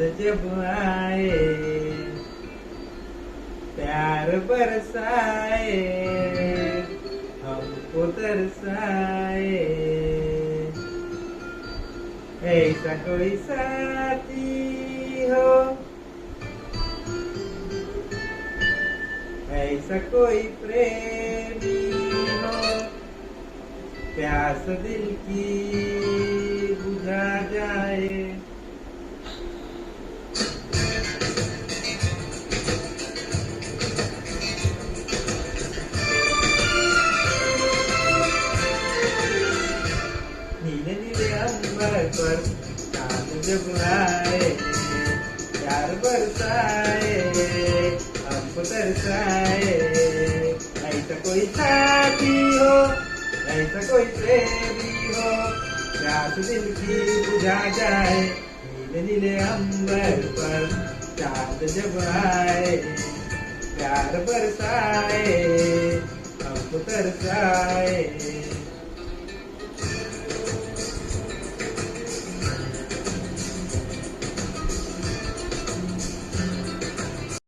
जब आए प्यार बरसाए हमको तरसाए ऐसा कोई साथी हो ऐसा कोई प्रेमी हो प्यास दिल की बुझा जाए नीले नीले अंबर पर चांद जब आए प्यार बरसाए हमको तरसाए ऐसा कोई साथी हो ऐसा कोई प्रेमी हो प्यास दिल की बुझा जाए नीले नीले अंबर पर चांद जब आए प्यार बरसाए हमको तरसाए